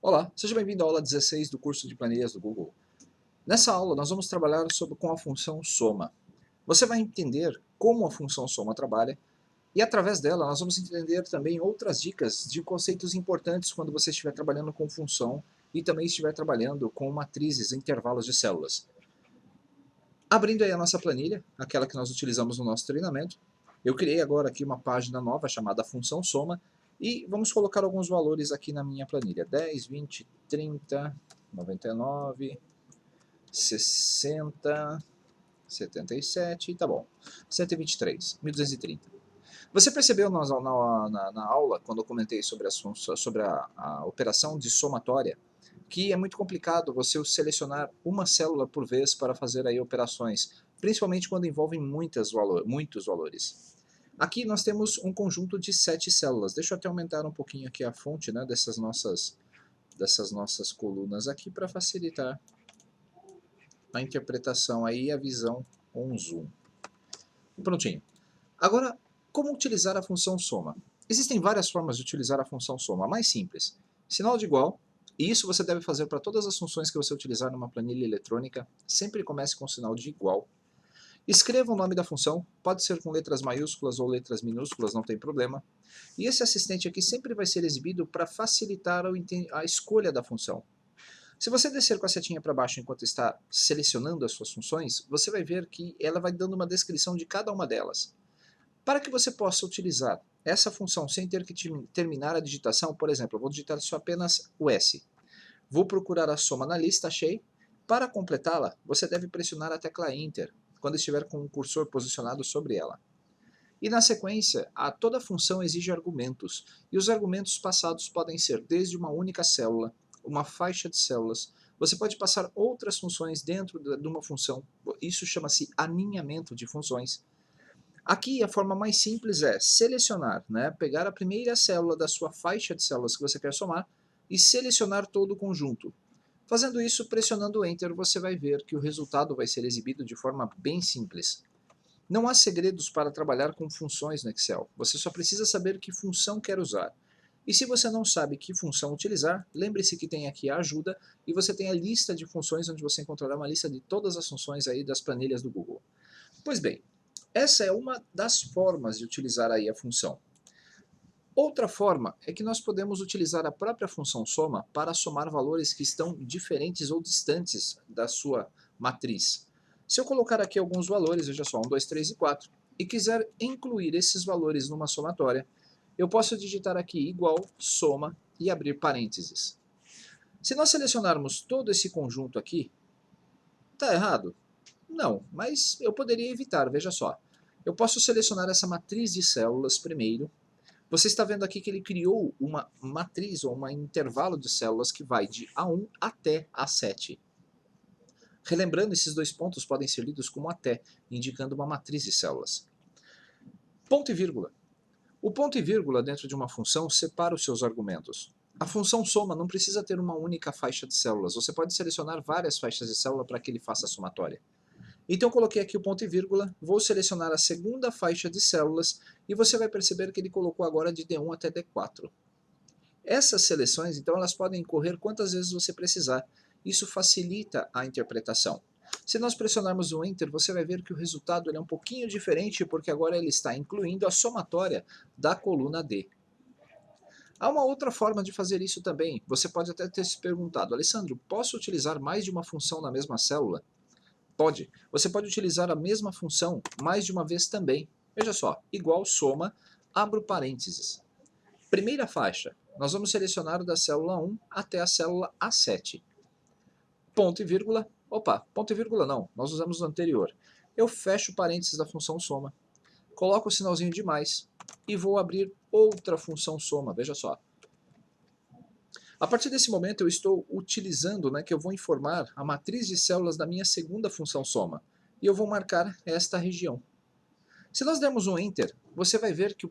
Olá, seja bem-vindo à aula 16 do curso de planilhas do Google. Nessa aula, nós vamos trabalhar com a função soma. Você vai entender como a função soma trabalha e, através dela, nós vamos entender também outras dicas de conceitos importantes quando você estiver trabalhando com função e também estiver trabalhando com matrizes e intervalos de células. Abrindo aí a nossa planilha, aquela que nós utilizamos no nosso treinamento, eu criei agora aqui uma página nova chamada função soma e vamos colocar alguns valores aqui na minha planilha. 10, 20, 30, 99, 60, 77, tá bom. 123, 1230. Você percebeu na aula, quando eu comentei sobre a operação de somatória, que é muito complicado você selecionar uma célula por vez para fazer aí operações, principalmente quando envolvem muitos valores. Aqui nós temos um conjunto de 7 células. Deixa eu até aumentar um pouquinho aqui a fonte, né, dessas nossas colunas aqui para facilitar a interpretação aí e a visão com um zoom. Prontinho. Agora, como utilizar a função soma? Existem várias formas de utilizar a função soma. A mais simples, sinal de igual, e isso você deve fazer para todas as funções que você utilizar numa planilha eletrônica, sempre comece com sinal de igual. Escreva o nome da função, pode ser com letras maiúsculas ou letras minúsculas, não tem problema. E esse assistente aqui sempre vai ser exibido para facilitar a escolha da função. Se você descer com a setinha para baixo enquanto está selecionando as suas funções, você vai ver que ela vai dando uma descrição de cada uma delas. Para que você possa utilizar essa função sem ter que terminar a digitação, por exemplo, eu vou digitar só apenas o S. Vou procurar a soma na lista, achei. Para completá-la, você deve pressionar a tecla Enter, quando estiver com o cursor posicionado sobre ela. E na sequência, toda função exige argumentos, e os argumentos passados podem ser desde uma única célula, uma faixa de células. Você pode passar outras funções dentro de uma função, isso chama-se aninhamento de funções. Aqui a forma mais simples é selecionar, né? Pegar a primeira célula da sua faixa de células que você quer somar e selecionar todo o conjunto. Fazendo isso, pressionando Enter, você vai ver que o resultado vai ser exibido de forma bem simples. Não há segredos para trabalhar com funções no Excel, você só precisa saber que função quer usar. E se você não sabe que função utilizar, lembre-se que tem aqui a ajuda e você tem a lista de funções onde você encontrará uma lista de todas as funções aí das planilhas do Google. Pois bem, essa é uma das formas de utilizar aí a função. Outra forma é que nós podemos utilizar a própria função soma para somar valores que estão diferentes ou distantes da sua matriz. Se eu colocar aqui alguns valores, veja só, 1, 2, 3 e 4, e quiser incluir esses valores numa somatória, eu posso digitar aqui igual, soma e abrir parênteses. Se nós selecionarmos todo esse conjunto aqui, está errado? Não, mas eu poderia evitar, veja só. Eu posso selecionar essa matriz de células primeiro. Você está vendo aqui que ele criou uma matriz ou um intervalo de células que vai de A1 até A7. Relembrando, esses dois pontos podem ser lidos como até, indicando uma matriz de células. Ponto e vírgula. O ponto e vírgula dentro de uma função separa os seus argumentos. A função soma não precisa ter uma única faixa de células. Você pode selecionar várias faixas de célula para que ele faça a somatória. Então eu coloquei aqui o ponto e vírgula, vou selecionar a segunda faixa de células e você vai perceber que ele colocou agora de D1 até D4. Essas seleções, então, elas podem correr quantas vezes você precisar. Isso facilita a interpretação. Se nós pressionarmos o Enter, você vai ver que o resultado é um pouquinho diferente, porque agora ele está incluindo a somatória da coluna D. Há uma outra forma de fazer isso também. Você pode até ter se perguntado, Alessandro, posso utilizar mais de uma função na mesma célula? Pode. Você pode utilizar a mesma função mais de uma vez também. Veja só, igual soma, abro parênteses. Primeira faixa, nós vamos selecionar da célula 1 até a célula A7. Ponto e vírgula, opa, ponto e vírgula não, nós usamos o anterior. Eu fecho parênteses da função soma, coloco o sinalzinho de mais e vou abrir outra função soma, veja só. A partir desse momento eu estou utilizando, que eu vou informar a matriz de células da minha segunda função soma. E eu vou marcar esta região. Se nós dermos um Enter, você vai ver que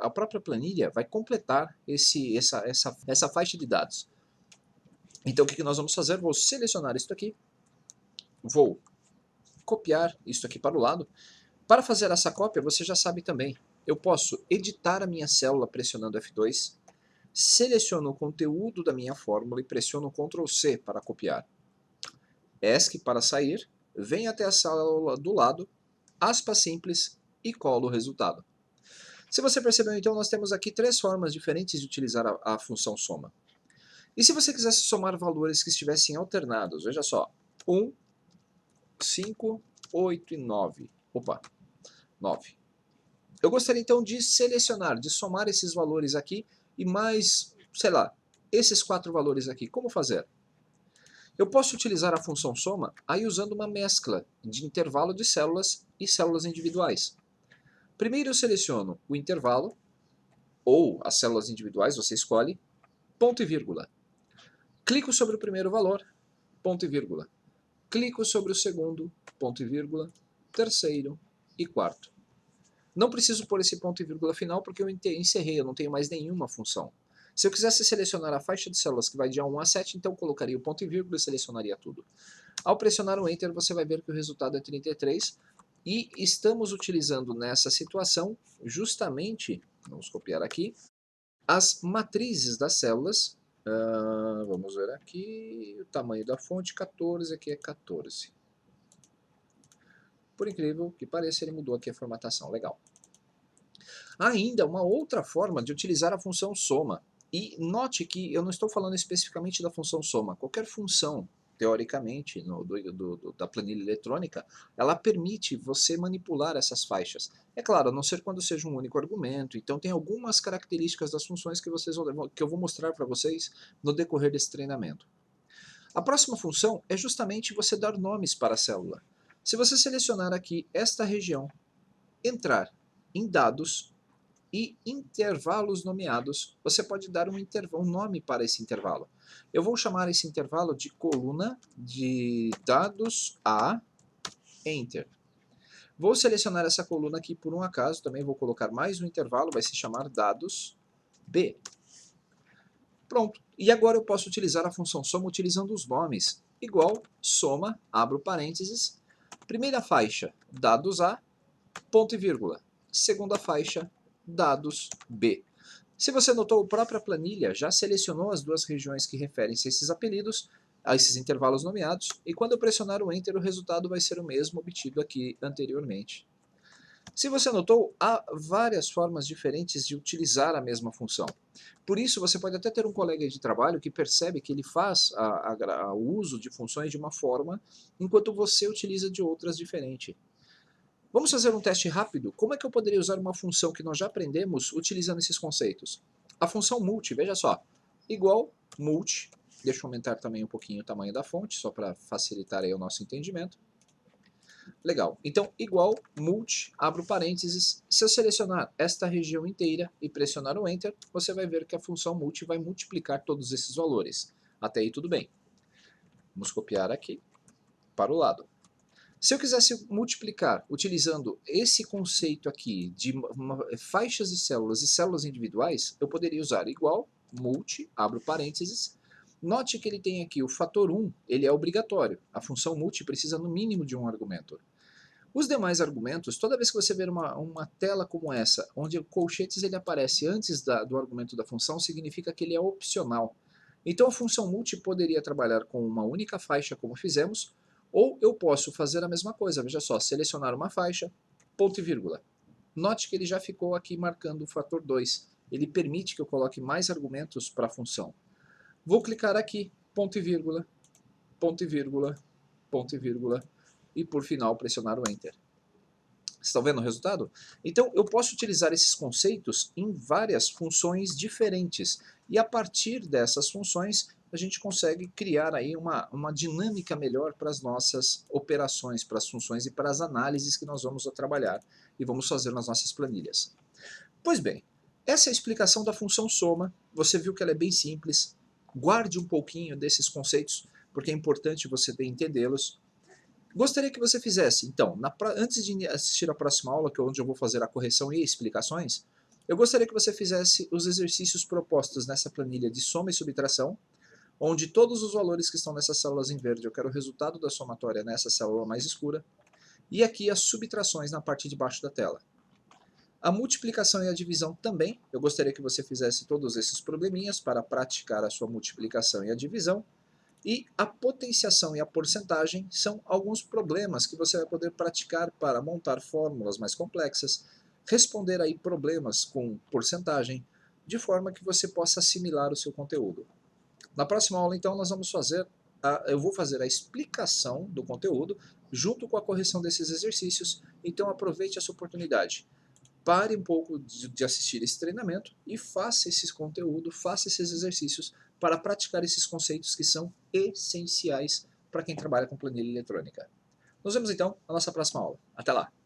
a própria planilha vai completar essa faixa de dados. Então o que nós vamos fazer? Vou selecionar isso aqui, vou copiar isso aqui para o lado. Para fazer essa cópia, você já sabe também, eu posso editar a minha célula pressionando F2, Seleciono o conteúdo da minha fórmula e pressiono Ctrl C para copiar. ESC para sair, venho até a sala do lado, aspas simples e colo o resultado. Se você percebeu, então, nós temos aqui três formas diferentes de utilizar a função soma. E se você quisesse somar valores que estivessem alternados, veja só, 1, 5, 8 e 9. Opa, 9. Eu gostaria então de selecionar, de somar esses valores aqui e mais, sei lá, esses 4 valores aqui. Como fazer? Eu posso utilizar a função soma aí usando uma mescla de intervalo de células e células individuais. Primeiro eu seleciono o intervalo, ou as células individuais, você escolhe, ponto e vírgula. Clico sobre o primeiro valor, ponto e vírgula. Clico sobre o segundo, ponto e vírgula, terceiro e quarto. Não preciso pôr esse ponto e vírgula final porque eu encerrei, eu não tenho mais nenhuma função. Se eu quisesse selecionar a faixa de células que vai de 1 a 7, então eu colocaria o ponto e vírgula e selecionaria tudo. Ao pressionar o Enter, você vai ver que o resultado é 33, e estamos utilizando nessa situação justamente, vamos copiar aqui, as matrizes das células. Vamos ver aqui, o tamanho da fonte, 14, aqui é 14. Por incrível que pareça, ele mudou aqui a formatação, legal. Há ainda uma outra forma de utilizar a função soma. E note que eu não estou falando especificamente da função soma. Qualquer função, teoricamente, da planilha eletrônica, ela permite você manipular essas faixas. É claro, a não ser quando seja um único argumento. Então tem algumas características das funções que eu vou mostrar para vocês no decorrer desse treinamento. A próxima função é justamente você dar nomes para a célula. Se você selecionar aqui esta região, entrar em dados e intervalos nomeados, você pode dar um nome para esse intervalo. Eu vou chamar esse intervalo de coluna de dados A, Enter. Vou selecionar essa coluna aqui por um acaso, também vou colocar mais um intervalo, vai se chamar dados B. Pronto. E agora eu posso utilizar a função soma utilizando os nomes. Igual, soma, abro parênteses, primeira faixa, dados A, ponto e vírgula. Segunda faixa, dados B. Se você notou, a própria planilha já selecionou as duas regiões que referem-se a esses apelidos, a esses intervalos nomeados, e quando eu pressionar o Enter, o resultado vai ser o mesmo obtido aqui anteriormente. Se você notou, há várias formas diferentes de utilizar a mesma função. Por isso, você pode até ter um colega de trabalho que percebe que ele faz o uso de funções de uma forma, enquanto você utiliza de outras diferente. Vamos fazer um teste rápido? Como é que eu poderia usar uma função que nós já aprendemos utilizando esses conceitos? A função multi, veja só, igual multi, deixa eu aumentar também um pouquinho o tamanho da fonte, só para facilitar aí o nosso entendimento. Legal, então igual multi, abro parênteses, se eu selecionar esta região inteira e pressionar o Enter, você vai ver que a função multi vai multiplicar todos esses valores. Até aí tudo bem. Vamos copiar aqui para o lado. Se eu quisesse multiplicar utilizando esse conceito aqui de faixas de células e células individuais, eu poderia usar igual, multi, abro parênteses. Note que ele tem aqui o fator 1, ele é obrigatório. A função multi precisa no mínimo de um argumento. Os demais argumentos, toda vez que você ver uma tela como essa, onde o colchetes ele aparece antes do argumento da função, significa que ele é opcional. Então a função multi poderia trabalhar com uma única faixa, como fizemos, ou eu posso fazer a mesma coisa, veja só, selecionar uma faixa, ponto e vírgula. Note que ele já ficou aqui marcando o fator 2. Ele permite que eu coloque mais argumentos para a função. Vou clicar aqui, ponto e vírgula, ponto e vírgula, ponto e vírgula, e por final pressionar o Enter. Estão vendo o resultado? Então eu posso utilizar esses conceitos em várias funções diferentes. E a partir dessas funções a gente consegue criar aí uma dinâmica melhor para as nossas operações, para as funções e para as análises que nós vamos trabalhar e vamos fazer nas nossas planilhas. Pois bem, essa é a explicação da função soma. Você viu que ela é bem simples. Guarde um pouquinho desses conceitos, porque é importante você entendê-los. Gostaria que você fizesse, então, antes de assistir a próxima aula, que é onde eu vou fazer a correção e explicações, eu gostaria que você fizesse os exercícios propostos nessa planilha de soma e subtração, onde todos os valores que estão nessas células em verde, eu quero o resultado da somatória nessa célula mais escura, e aqui as subtrações na parte de baixo da tela. A multiplicação e a divisão também, eu gostaria que você fizesse todos esses probleminhas para praticar a sua multiplicação e a divisão. E a potenciação e a porcentagem são alguns problemas que você vai poder praticar para montar fórmulas mais complexas, responder aí problemas com porcentagem, de forma que você possa assimilar o seu conteúdo. Na próxima aula, então, nós vamos fazer eu vou fazer a explicação do conteúdo junto com a correção desses exercícios, então aproveite essa oportunidade. Pare um pouco de assistir esse treinamento e faça esse conteúdo, faça esses exercícios para praticar esses conceitos que são essenciais para quem trabalha com planilha eletrônica. Nos vemos então na nossa próxima aula. Até lá!